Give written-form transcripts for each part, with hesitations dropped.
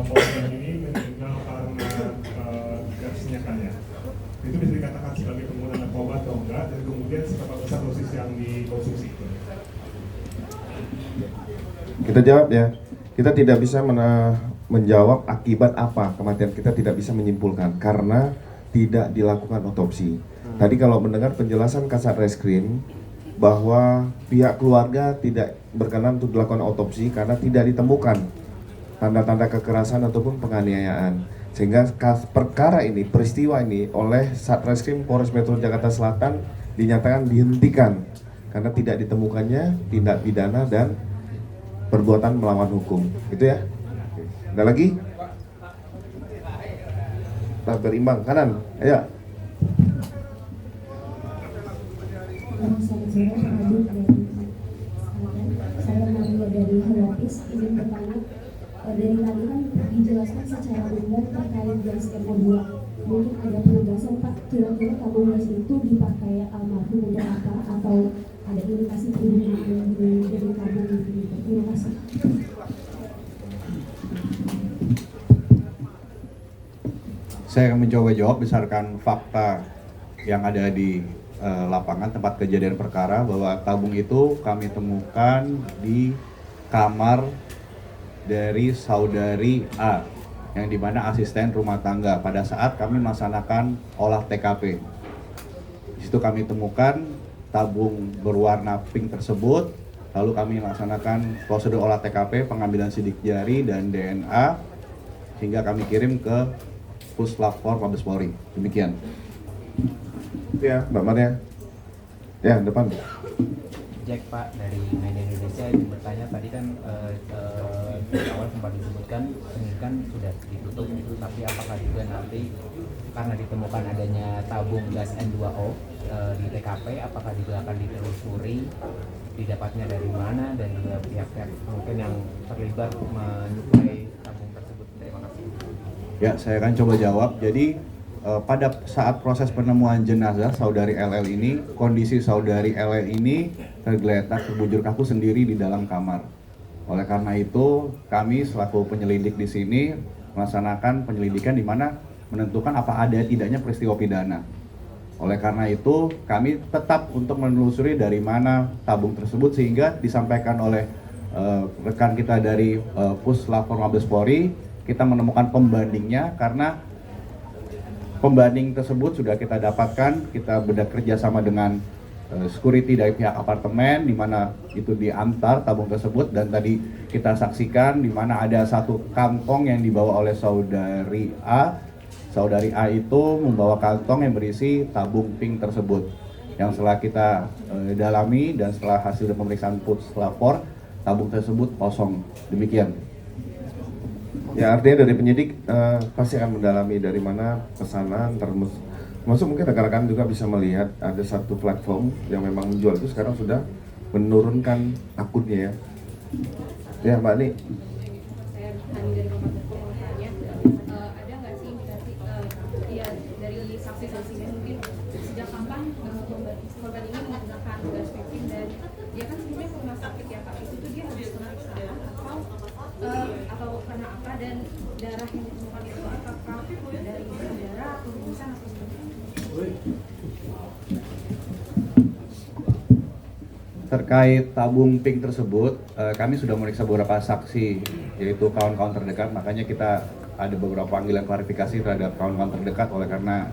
korban ini meninggal karena gasnya kan ya, itu bisa dikatakan sebagai penggunaan narkoba atau enggak, dan kemudian seberapa besar dosis yang dikonsumsi itu? Kita jawab ya, kita tidak bisa menjawab akibat apa kematian, kita tidak bisa menyimpulkan karena tidak dilakukan otopsi. Tadi kalau mendengar penjelasan Kasat Reskrim bahwa pihak keluarga tidak berkenan untuk dilakukan otopsi karena tidak ditemukan tanda-tanda kekerasan ataupun penganiayaan, sehingga perkara ini, peristiwa ini oleh Satreskrim Polres Metro Jakarta Selatan dinyatakan dihentikan karena tidak ditemukannya tindak pidana dan perbuatan melawan hukum. Itu ya. Ada lagi? Nah, berimbang kanan, ayo. Saya Maria dari Helopis, izin bertanya. Dari tadi kan dijelaskan secara umum terkait gas MO2. Mungkin ada penegasan Pak, kira-kira tabung gas itu dipakai almarhum untuk apa, atau ada indikasi perlindungan dari tabung itu? Terima kasih. Saya akan mencoba jawab berdasarkan fakta yang ada di lapangan tempat kejadian perkara, bahwa tabung itu kami temukan di kamar dari saudari A, yang dimana asisten rumah tangga pada saat kami melaksanakan olah TKP. Di situ kami temukan tabung berwarna pink tersebut, lalu kami melaksanakan prosedur olah TKP, pengambilan sidik jari dan DNA, hingga kami kirim ke Puslapfor Mabes Polri. Demikian. Ya, Mbak Maria. Ya, depan. Jack Pak dari Media Indonesia, ingin bertanya, tadi kan di awal sempat disebutkan penyidikan sudah ditutup itu, tapi apakah juga nanti karena ditemukan adanya tabung gas N2O di TKP, apakah juga akan ditelusuri didapatnya dari mana, dan juga pihak-pihak mungkin yang terlibat menyuplai tabung tersebut? Terima kasih. Ya, saya akan coba jawab. Jadi pada saat proses penemuan jenazah saudari LL ini, kondisi saudari LL ini tergeletak terbujur kaku sendiri di dalam kamar. Oleh karena itu, kami selaku penyelidik di sini melaksanakan penyelidikan di mana menentukan apa ada tidaknya peristiwa pidana. Oleh karena itu, kami tetap untuk menelusuri dari mana tabung tersebut, sehingga disampaikan oleh rekan kita dari Puslapfor Mabes Polri, kita menemukan pembandingnya, karena pembanding tersebut sudah kita dapatkan, kita bekerja sama dengan security dari pihak apartemen, di mana itu diantar tabung tersebut, dan tadi kita saksikan di mana ada satu kantong yang dibawa oleh saudari A. Saudari A itu membawa kantong yang berisi tabung pink tersebut, yang setelah kita dalami dan setelah hasil pemeriksaan Puslapfor, tabung tersebut kosong. Demikian. Ya, artinya dari penyidik pasti akan mendalami dari mana pesanan termasuk mungkin rekan-rekan juga bisa melihat ada satu platform yang memang menjual itu sekarang sudah menurunkan akunnya ya. Ya, Mbak Ani. Saya Ani dari Kompas mau tanya, ada nggak sih indikasi ya dari saksi-saksinya mungkin sejak kapan korban ini menggunakan gas piping, dan dia kan sebelumnya ke rumah sakit ya Pak, itu tuh dia habis pemeriksaan atau karena apa, dan darah yang ditemukan itu apakah dari darah atau rumusan atau seperti apa? Terkait tabung pink tersebut, kami sudah memeriksa beberapa saksi, yaitu kawan-kawan terdekat. Makanya kita ada beberapa panggilan klarifikasi terhadap kawan-kawan terdekat, oleh karena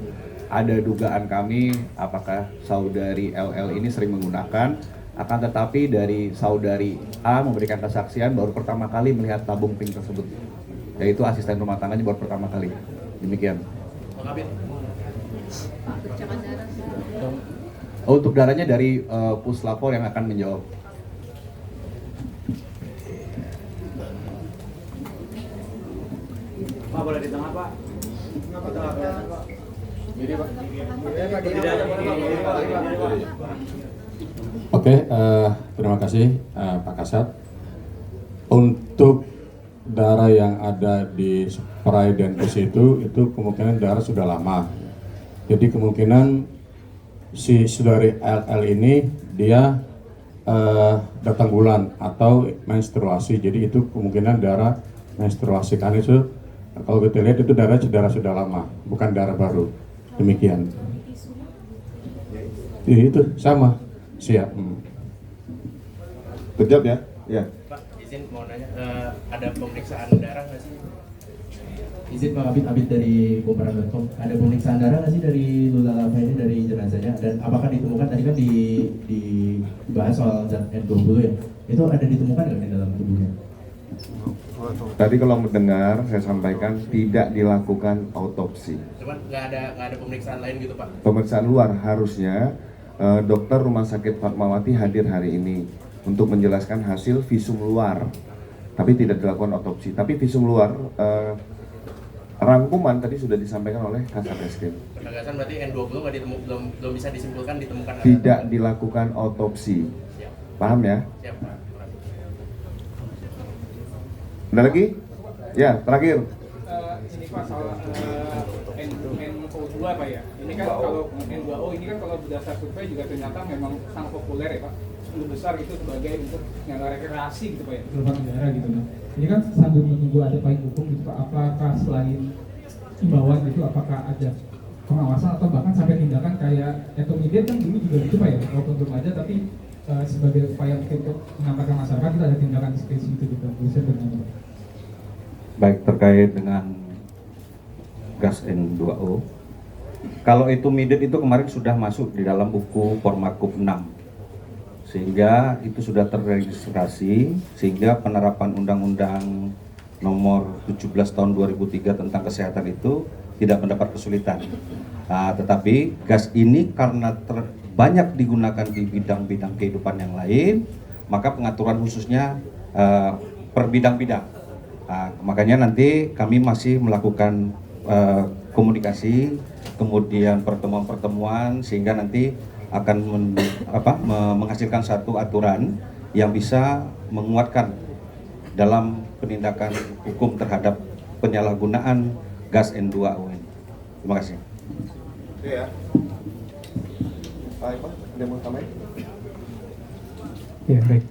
ada dugaan kami apakah saudari LL ini sering menggunakan. Akan tetapi dari saudari A memberikan kesaksian baru pertama kali melihat tabung pink tersebut, yaitu asisten rumah tangganya baru pertama kali. Demikian. Untuk darahnya dari Puslapfor yang akan menjawab. Pak, boleh di tengah Pak? Kenapa tengah Pak? Jadi Pak. Oke, terima kasih Pak Kasat. Untuk darah yang ada di spray dentus itu kemungkinan darah sudah lama. Jadi kemungkinan si saudari LL ini dia datang bulan atau menstruasi. Jadi itu kemungkinan darah menstruasi, karena itu Kalau kita lihat itu darah sudah lama, bukan darah baru. Demikian. Ya, itu sama. Siap. Kejap ya. Ya. Pak, izin mau nanya, ada pemeriksaan darah nggak sih? Izin Pak Abid dari Boparan.com. Ada pemeriksaan darah nggak sih dari Lula Lava ini dari jenazahnya? Dan apakah ditemukan tadi kan dibahas soal zat N20 ya? Itu ada ditemukan nggak di dalam tubuhnya? Tadi kalau mendengar saya sampaikan tidak dilakukan autopsi. Cuman nggak ada pemeriksaan lain gitu Pak? Pemeriksaan luar harusnya dokter Rumah Sakit Fatmawati hadir hari ini untuk menjelaskan hasil visum luar, tapi tidak dilakukan autopsi. Tapi visum luar rangkuman tadi sudah disampaikan oleh Kasat Reskrim. Penegasan berarti N20 belum bisa disimpulkan ditemukan. Tidak dilakukan autopsi. Siap. Paham ya? Siap Pak. Ada lagi? Ya, terakhir. Ini Pak soal NO2 Pak ya. Ini kan kalau N2O ini kan kalau berdasar survei juga ternyata memang sangat populer ya Pak. 10 besar itu sebagai untuk yang rekreasi gitu Pak ya. Beberapa negara gitu Pak. Ini kan sambil menunggu ada payung hukum gitu Pak. Apakah selain himbauan gitu apakah ada pengawasan atau bahkan sampai tindakan kayak etomidate kan dulu juga gitu Pak ya. Walaupun belum ada tapi sebagai upaya untuk mengamankan masyarakat kita ada tindakan diskresi itu juga. Bisa benar. Baik, terkait dengan gas N2O, kalau itu midit itu kemarin sudah masuk di dalam buku Formakup 6, sehingga itu sudah terregistrasi, sehingga penerapan Undang-Undang Nomor 17 Tahun 2003 tentang kesehatan itu tidak mendapat kesulitan. Tetapi gas ini karena banyak digunakan di bidang-bidang kehidupan yang lain, maka pengaturan khususnya per bidang-bidang. Makanya nanti kami masih melakukan komunikasi, kemudian pertemuan-pertemuan, sehingga nanti akan menghasilkan satu aturan yang bisa menguatkan dalam penindakan hukum terhadap penyalahgunaan gas N2O ini. Terima kasih. Ya. Pak Iqbal, ada yang mau tambahin? Ya, baik.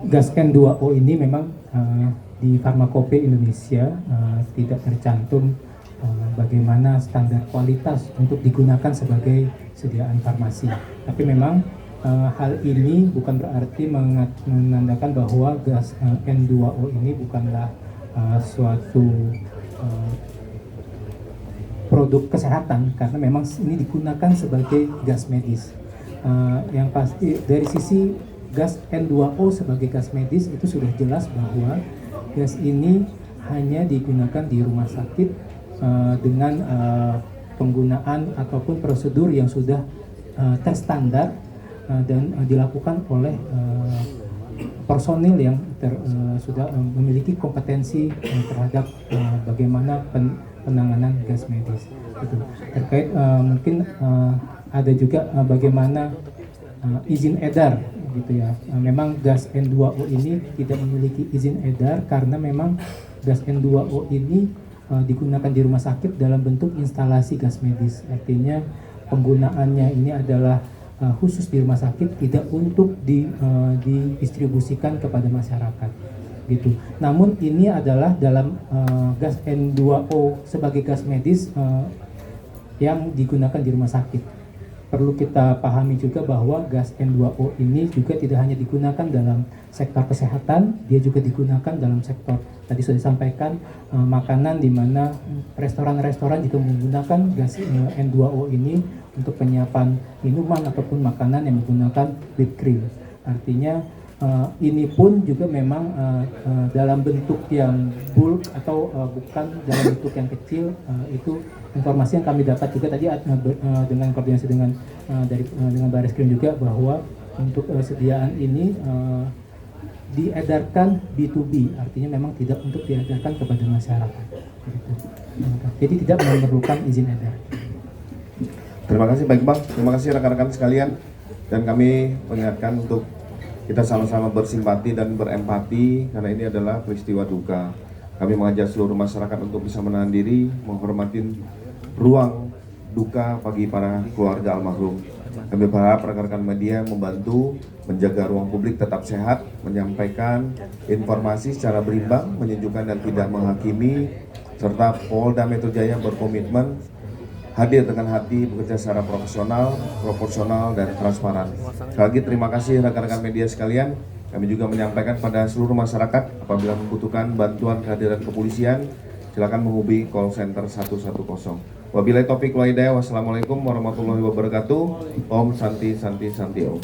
Gas N2O ini memang di Farmakope Indonesia tidak tercantum bagaimana standar kualitas untuk digunakan sebagai sediaan farmasi. Tapi memang hal ini bukan berarti menandakan bahwa gas N2O ini bukanlah suatu produk kesehatan, karena memang ini digunakan sebagai gas medis. Yang pasti dari sisi gas N2O sebagai gas medis itu sudah jelas bahwa gas ini hanya digunakan di rumah sakit dengan penggunaan ataupun prosedur yang sudah terstandar dan dilakukan oleh personil yang sudah memiliki kompetensi terhadap bagaimana penanganan gas medis. Gitu. Terkait mungkin ada juga bagaimana izin edar gitu ya. Memang gas N2O ini tidak memiliki izin edar karena memang gas N2O ini digunakan di rumah sakit dalam bentuk instalasi gas medis. Artinya penggunaannya ini adalah khusus di rumah sakit, tidak untuk didistribusikan kepada masyarakat gitu. Namun ini adalah dalam gas N2O sebagai gas medis yang digunakan di rumah sakit. Perlu kita pahami juga bahwa gas N2O ini juga tidak hanya digunakan dalam sektor kesehatan, dia juga digunakan dalam sektor tadi sudah disampaikan makanan, di mana restoran-restoran juga menggunakan gas N2O ini untuk penyiapan minuman ataupun makanan yang menggunakan whipped cream. Artinya ini pun juga memang dalam bentuk yang bulk atau bukan dalam bentuk yang kecil. Itu informasi yang kami dapat juga tadi dengan koordinasi dengan Barreskrim juga, bahwa untuk sediaan ini diedarkan B2B, artinya memang tidak untuk diedarkan kepada masyarakat. Jadi tidak memerlukan izin edar. Terima kasih Pak Iqbal, terima kasih rekan-rekan sekalian, dan kami mengingatkan untuk kita sama-sama bersimpati dan berempati karena ini adalah peristiwa duka. Kami mengajak seluruh masyarakat untuk bisa menahan diri, menghormati ruang duka bagi para keluarga almarhum. Kami berharap rekan-rekan media membantu menjaga ruang publik tetap sehat, menyampaikan informasi secara berimbang, menyejukkan dan tidak menghakimi, serta Polda Metro Jaya berkomitmen hadir dengan hati, bekerja secara profesional, proporsional, dan transparan. Sekali lagi terima kasih rekan-rekan media sekalian. Kami juga menyampaikan pada seluruh masyarakat apabila membutuhkan bantuan kehadiran kepolisian, silakan menghubungi call center 110. Wabillahi taufiq wal hidayah. Wassalamualaikum warahmatullahi wabarakatuh. Om Santi Santi Santi Om.